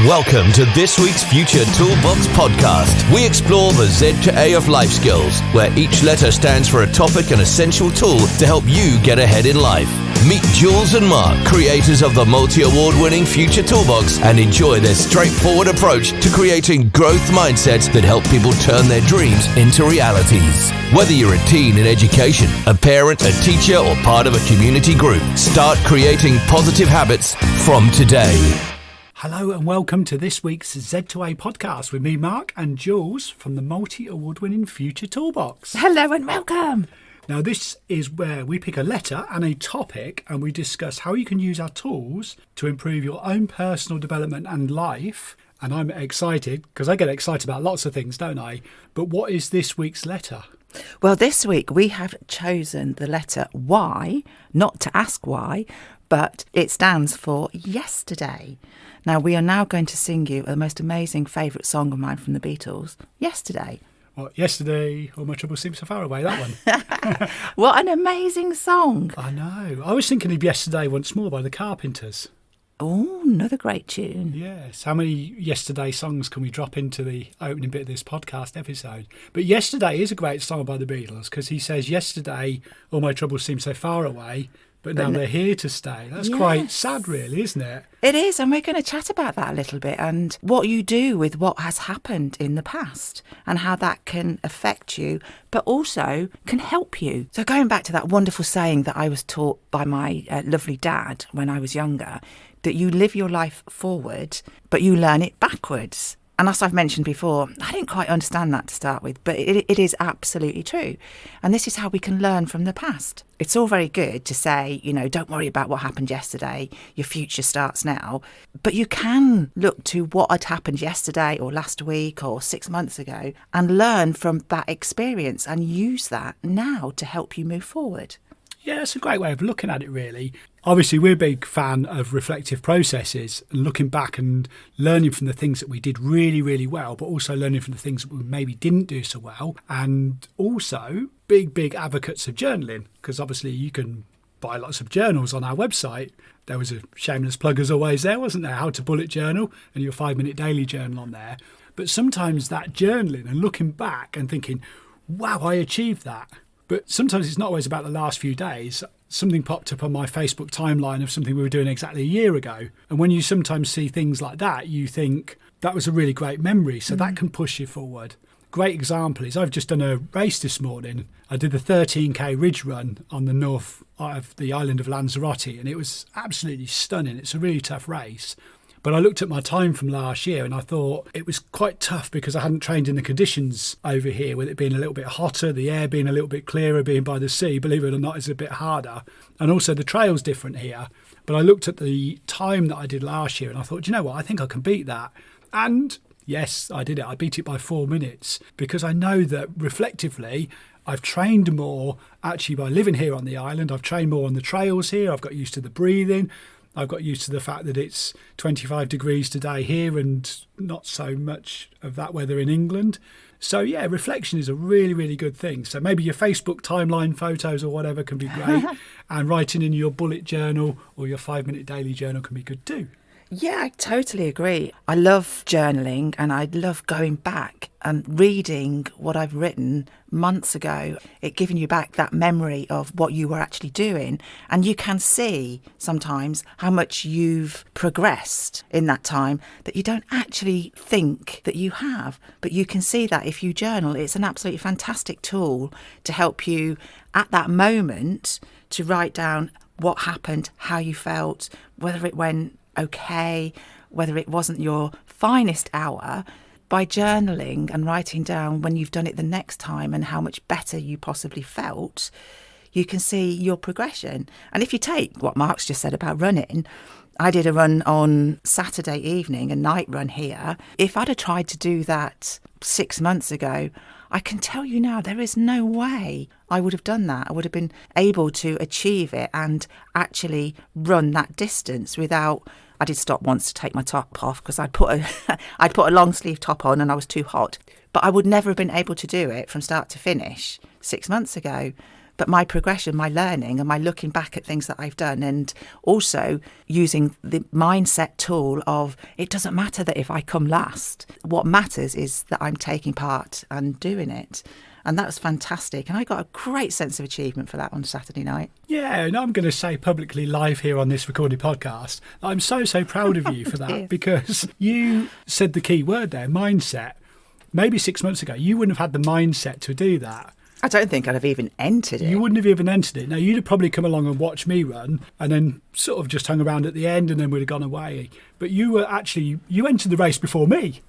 Welcome to this week's Future Toolbox podcast. We explore the Z to A of life skills, where each letter stands for a topic and essential tool to help you get ahead in life. Meet Jules and Mark, creators of the multi-award-winning Future Toolbox, and enjoy their straightforward approach to creating growth mindsets that help people turn their dreams into realities. Whether you're a teen in education, a parent, a teacher, or part of a community group, start creating positive habits from today. Hello and welcome to this week's Z2A podcast with me, Mark, and Jules from the multi-award-winning Future Toolbox. Hello and welcome. Now, this is where we pick a letter and a topic and we discuss how you can use our tools to improve your own personal development and life. And I'm excited because I get excited about lots of things, don't I? But what is this week's letter? Well, this week we have chosen the letter Y, not to ask why, but it stands for yesterday. Now, we are now going to sing you the most amazing favourite song of mine from the Beatles, Yesterday. Well, yesterday, all my troubles seem so far away, that one. What an amazing song. I know. I was thinking of Yesterday Once More by the Carpenters. Oh, another great tune. Yes. How many Yesterday songs can we drop into the opening bit of this podcast episode? But Yesterday is a great song by the Beatles because he says, yesterday, all my troubles seem so far away, but now they're here to stay. That's quite sad, really, isn't it? It is, and we're going to chat about that a little bit and what you do with what has happened in the past and how that can affect you, but also can help you. So going back to that wonderful saying that I was taught by my lovely dad when I was younger, that you live your life forward, but you learn it backwards. And as I've mentioned before, I didn't quite understand that to start with, but it is absolutely true. And this is how we can learn from the past. It's all very good to say, don't worry about what happened yesterday. Your future starts now. But you can look to what had happened yesterday or last week or 6 months ago and learn from that experience and use that now to help you move forward. Yeah, it's a great way of looking at it, really. Obviously, we're a big fan of reflective processes and looking back and learning from the things that we did really, really well, but also learning from the things that we maybe didn't do so well. And also big advocates of journaling, because obviously you can buy lots of journals on our website. There was a shameless plug as always there, wasn't there? How to bullet journal and your 5-minute daily journal on there. But sometimes that journaling and looking back and thinking, wow, I achieved that. But sometimes it's not always about the last few days. Something popped up on my Facebook timeline of something we were doing exactly a year ago. And when you sometimes see things like that, you think that was a really great memory. So that can push you forward. Great example is I've just done a race this morning. I did the 13k ridge run on the north of the island of Lanzarote, and it was absolutely stunning. It's a really tough race. But I looked at my time from last year and I thought it was quite tough because I hadn't trained in the conditions over here, with it being a little bit hotter, the air being a little bit clearer, being by the sea, believe it or not, is a bit harder. And also the trail's different here. But I looked at the time that I did last year and I thought, you know what, I think I can beat that. And yes, I did it. I beat it by 4 minutes because I know that reflectively, I've trained more actually by living here on the island. I've trained more on the trails here. I've got used to the breathing. I've got used to the fact that it's 25 degrees today here and not so much of that weather in England. So yeah, reflection is a really, really good thing. So maybe your Facebook timeline photos or whatever can be great. And writing in your bullet journal or your 5-minute daily journal can be good too. Yeah, I totally agree. I love journaling and I love going back and reading what I've written months ago. It giving you back that memory of what you were actually doing. And you can see sometimes how much you've progressed in that time that you don't actually think that you have. But you can see that if you journal, it's an absolutely fantastic tool to help you at that moment to write down what happened, how you felt, whether it went okay, whether it wasn't your finest hour. By journaling and writing down when you've done it the next time and how much better you possibly felt, you can see your progression. And if you take what Mark's just said about running, I did a run on Saturday evening, a night run here. If I'd have tried to do that 6 months ago, I can tell you now, there is no way I would have done that. I would have been able to achieve it and actually run that distance without... I did stop once to take my top off because I'd put a long sleeve top on and I was too hot. But I would never have been able to do it from start to finish 6 months ago But my progression, my learning, and my looking back at things that I've done, and also using the mindset tool of it doesn't matter that if I come last. What matters is that I'm taking part and doing it. And that was fantastic. And I got a great sense of achievement for that on Saturday night. Yeah, and I'm going to say publicly live here on this recorded podcast, I'm so proud of you for that, because you said the key word there, mindset. Maybe 6 months ago, you wouldn't have had the mindset to do that. I don't think I'd have even entered it. You wouldn't have even entered it. Now, you'd have probably come along and watched me run and then sort of just hung around at the end and then would have gone away. But you entered the race before me.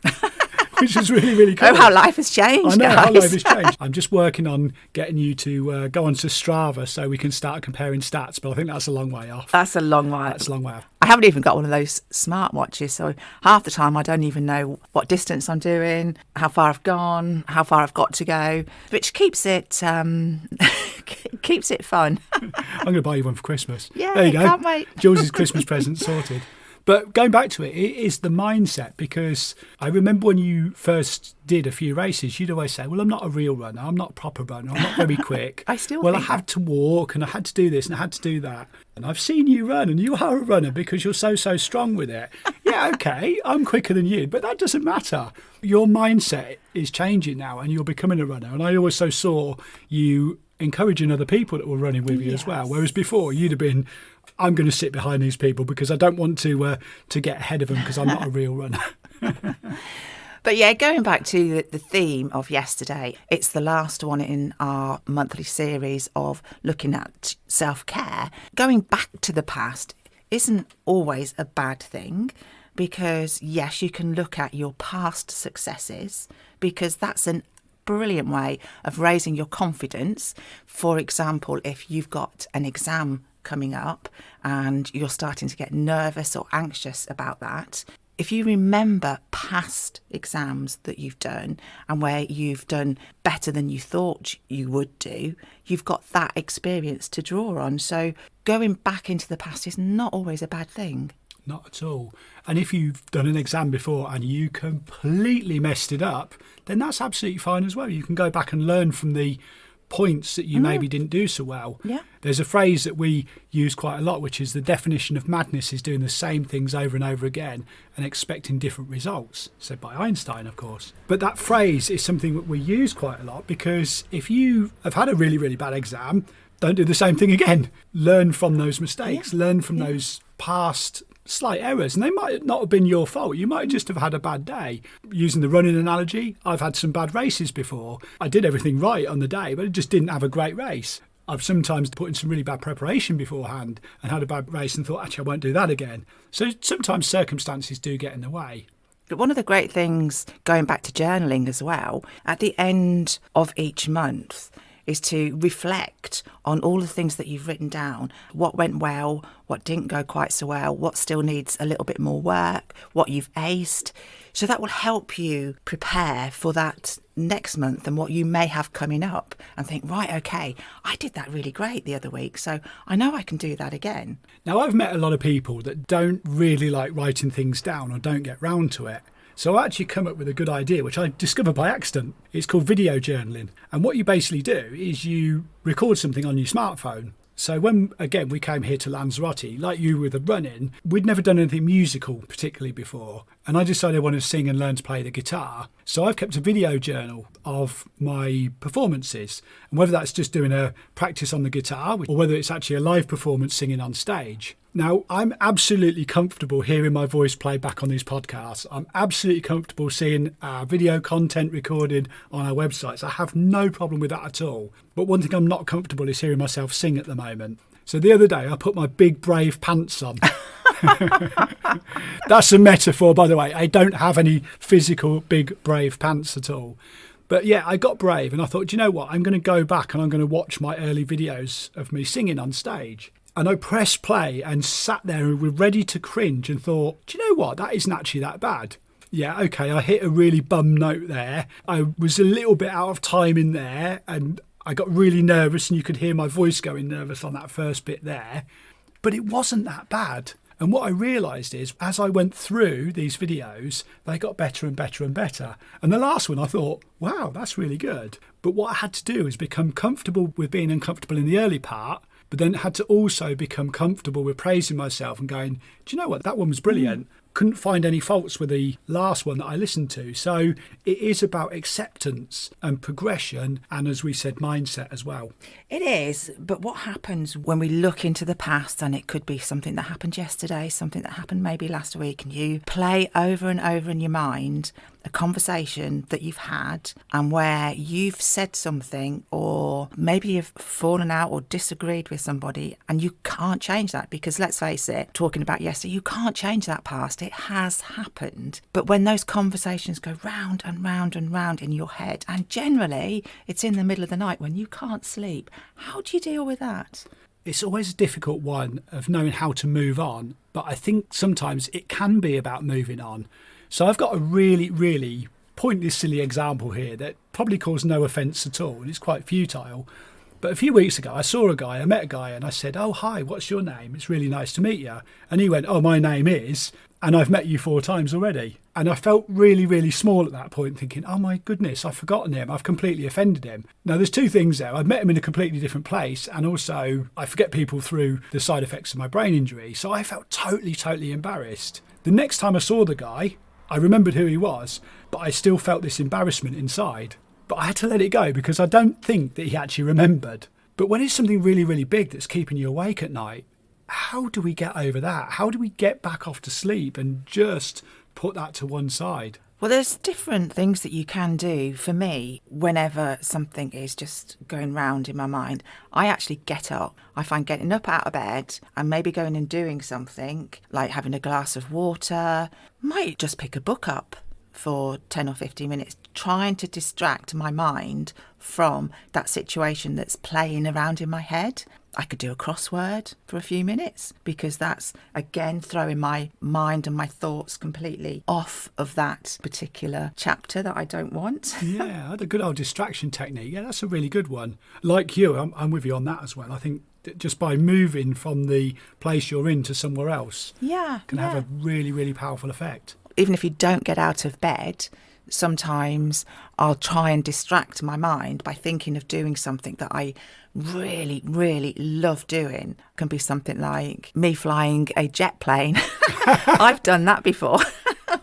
Which is really, really cool. Oh, how life has changed, I know, guys. how life has changed. I'm just working on getting you to go onto Strava so we can start comparing stats, but I think that's a long way off. That's a long way. That's a long way off. I haven't even got one of those smart watches, so half the time I don't even know what distance I'm doing, how far I've gone, how far I've got to go, which keeps it keeps it fun. I'm going to buy you one for Christmas. Yeah, there you go. Can't wait. Jules' Christmas present sorted. But going back to it, it is the mindset, because I remember when you first did a few races, you'd always say, well, I'm not a real runner, I'm not a proper runner, I'm not very quick. I still Well, I think had to walk and I had to do this and I had to do that. And I've seen you run and you are a runner because you're so strong with it. Yeah, okay, I'm quicker than you, but that doesn't matter. Your mindset is changing now and you're becoming a runner. And I also saw you encouraging other people that were running with you as well. Whereas before you'd have been, I'm going to sit behind these people because I don't want to get ahead of them because I'm not a real runner. But yeah, going back to the theme of yesterday, it's the last one in our monthly series of looking at self-care. Going back to the past isn't always a bad thing, because yes, you can look at your past successes, because that's an brilliant way of raising your confidence. For example, if you've got an exam coming up and you're starting to get nervous or anxious about that, if you remember past exams that you've done and where you've done better than you thought you would do, you've got that experience to draw on. So going back into the past is not always a bad thing. Not at all. And if you've done an exam before and you completely messed it up, then that's absolutely fine as well. You can go back and learn from the points that you maybe didn't do so well. Yeah. There's a phrase that we use quite a lot, which is the definition of madness is doing the same things over and over again and expecting different results, said by Einstein, of course. But that phrase is something that we use quite a lot, because if you have had a really, really bad exam, don't do the same thing again. Learn from those mistakes, learn from those past slight errors, and they might not have been your fault. You might just have had a bad day. Using the running analogy, I've had some bad races before. I did everything right on the day, but I just didn't have a great race. I've sometimes put in some really bad preparation beforehand and had a bad race and thought, actually, I won't do that again. So sometimes circumstances do get in the way. But one of the great things, going back to journaling as well, at the end of each month, is to reflect on all the things that you've written down, what went well, what didn't go quite so well, what still needs a little bit more work, what you've aced. So that will help you prepare for that next month and what you may have coming up, and think, right, okay, I did that really great the other week, so I know I can do that again. Now, I've met a lot of people that don't really like writing things down or don't get round to it. So I actually come up with a good idea, which I discovered by accident. It's called video journaling. And what you basically do is you record something on your smartphone. So when, again, we came here to Lanzarote, like you with the running, we'd never done anything musical particularly before. And I decided I wanted to sing and learn to play the guitar. So I've kept a video journal of my performances. And whether that's just doing a practice on the guitar or whether it's actually a live performance singing on stage. Now, I'm absolutely comfortable hearing my voice play back on these podcasts. I'm absolutely comfortable seeing our video content recorded on our websites. I have no problem with that at all. But one thing I'm not comfortable is hearing myself sing at the moment. So the other day, I put my big, brave pants on. That's a metaphor, by the way. I don't have any physical big, brave pants at all. But yeah, I got brave and I thought, do you know what? I'm going to go back and I'm going to watch my early videos of me singing on stage. And I pressed play and sat there and was ready to cringe and thought, do you know what? That isn't actually that bad. Yeah, okay, I hit a really bum note there. I was a little bit out of time in there and I got really nervous, and you could hear my voice going nervous on that first bit there. But it wasn't that bad. And what I realised is, as I went through these videos, they got better and better and better. And the last one, I thought, wow, that's really good. But what I had to do is become comfortable with being uncomfortable in the early part, but then had to also become comfortable with praising myself and going, do you know what, that one was brilliant. Couldn't find any faults with the last one that I listened to. So it is about acceptance and progression, and as we said, mindset as well. It is, but what happens when we look into the past, and it could be something that happened yesterday, something that happened maybe last week, and you play over and over in your mind a conversation that you've had and where you've said something, or maybe you've fallen out or disagreed with somebody, and you can't change that because, let's face it, talking about yesterday, you can't change that past. It has happened. But when those conversations go round and round and round in your head, and generally it's in the middle of the night when you can't sleep, how do you deal with that? It's always a difficult one of knowing how to move on, but I think sometimes it can be about moving on. So I've got a really, really pointless, silly example here that probably caused no offence at all, and it's quite futile. But a few weeks ago, I met a guy and I said, oh, hi, what's your name? It's really nice to meet you. And he went, oh, my name is, and I've met you 4 times already. And I felt really, really small at that point, thinking, oh my goodness, I've forgotten him. I've completely offended him. Now, there's 2 things there. I've met him in a completely different place, and also I forget people through the side effects of my brain injury. So I felt totally, totally embarrassed. The next time I saw the guy, I remembered who he was, but I still felt this embarrassment inside. But I had to let it go because I don't think that he actually remembered. But when it's something really, really big that's keeping you awake at night, how do we get over that? How do we get back off to sleep and just put that to one side? Well, there's different things that you can do. For me, whenever something is just going round in my mind, I actually get up. I find getting up out of bed and maybe going and doing something, like having a glass of water, might just pick a book up for 10 or 15 minutes, trying to distract my mind from that situation that's playing around in my head. I could do a crossword for a few minutes because that's, again, throwing my mind and my thoughts completely off of that particular chapter that I don't want. Yeah, the good old distraction technique. Yeah, that's a really good one. Like you, I'm with you on that as well. I think that just by moving from the place you're in to somewhere else can have a really, really powerful effect. Even if you don't get out of bed, sometimes I'll try and distract my mind by thinking of doing something that I really, really love doing. It can be something like me flying a jet plane. I've done that before.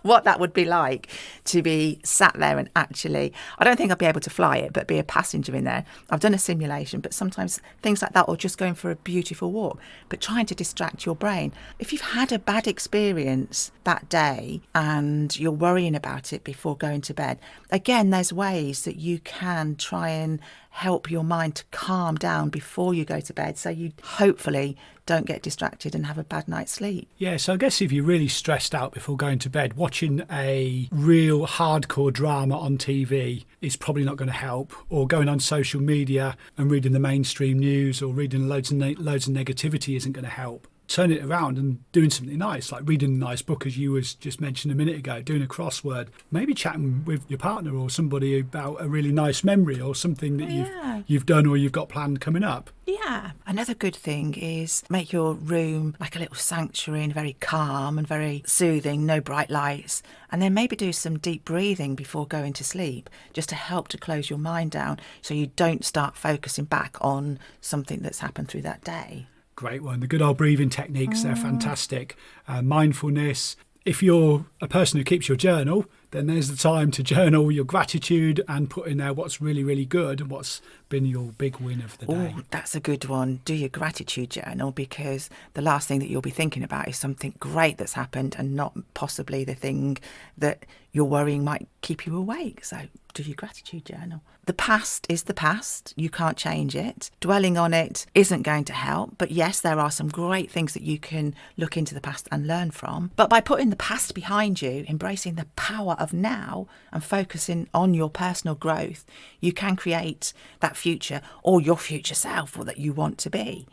What that would be like to be sat there and actually, I don't think I'd be able to fly it, but be a passenger in there. I've done a simulation, but sometimes things like that, or just going for a beautiful walk, but trying to distract your brain. If you've had a bad experience that day and you're worrying about it before going to bed, again, there's ways that you can try and help your mind to calm down before you go to bed, so you hopefully don't get distracted and have a bad night's sleep. Yeah, so I guess if you're really stressed out before going to bed, watching a real hardcore drama on TV is probably not going to help, or going on social media and reading the mainstream news or reading loads of negativity isn't going to help. Turn it around and doing something nice, like reading a nice book, as you was just mentioned a minute ago, doing a crossword, maybe chatting with your partner or somebody about a really nice memory or something that you've done or you've got planned coming up. Yeah. Another good thing is make your room like a little sanctuary and very calm and very soothing, no bright lights. And then maybe do some deep breathing before going to sleep, just to help to close your mind down so you don't start focusing back on something that's happened through that day. Great one. The good old breathing techniques, they're fantastic. Mindfulness. If you're a person who keeps your journal, then there's the time to journal your gratitude and put in there what's really, really good and what's been your big win of the day. Oh, that's a good one. Do your gratitude journal, because the last thing that you'll be thinking about is something great that's happened and not possibly the thing that you're worrying might keep you awake. So do your gratitude journal. The past is the past. You can't change it. Dwelling on it isn't going to help. But yes, there are some great things that you can look into the past and learn from. But by putting the past behind you, embracing the power of now and focusing on your personal growth, you can create that future, or your future self, or that you want to be.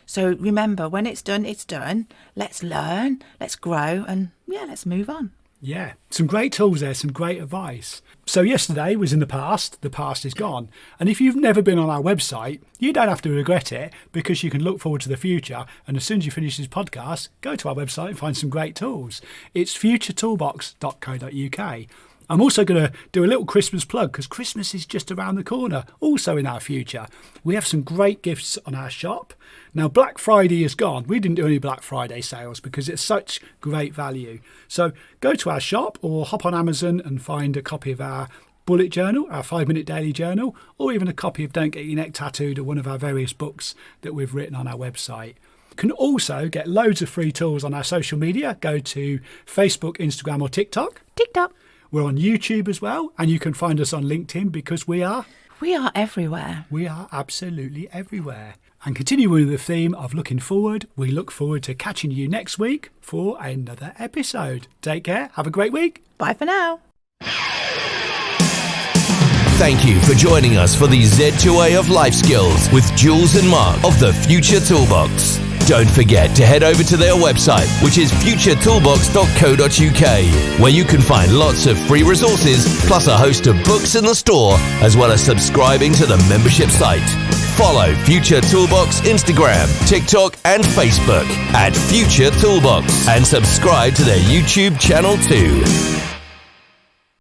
So remember, when it's done, it's done. Let's learn, let's grow, and let's move on. Yeah, some great tools there, some great advice. So yesterday was in the past is gone. And if you've never been on our website, you don't have to regret it, because you can look forward to the future. And as soon as you finish this podcast, go to our website and find some great tools. It's futuretoolbox.co.uk. I'm also going to do a little Christmas plug, because Christmas is just around the corner, also in our future. We have some great gifts on our shop. Now, Black Friday is gone. We didn't do any Black Friday sales because it's such great value. So go to our shop or hop on Amazon and find a copy of our bullet journal, our 5-minute daily journal, or even a copy of Don't Get Your Neck Tattooed, or one of our various books that we've written on our website. You can also get loads of free tools on our social media. Go to Facebook, Instagram or TikTok. TikTok. We're on YouTube as well, and you can find us on LinkedIn, because we are everywhere. We are absolutely everywhere. And continuing with the theme of looking forward, we look forward to catching you next week for another episode. Take care. Have a great week. Bye for now. Thank you for joining us for the Z2A of Life Skills with Jules and Mark of the Future Toolbox. Don't forget to head over to their website, which is futuretoolbox.co.uk, where you can find lots of free resources, plus a host of books in the store, as well as subscribing to the membership site. Follow Future Toolbox Instagram, TikTok and Facebook at Future Toolbox, and subscribe to their YouTube channel too.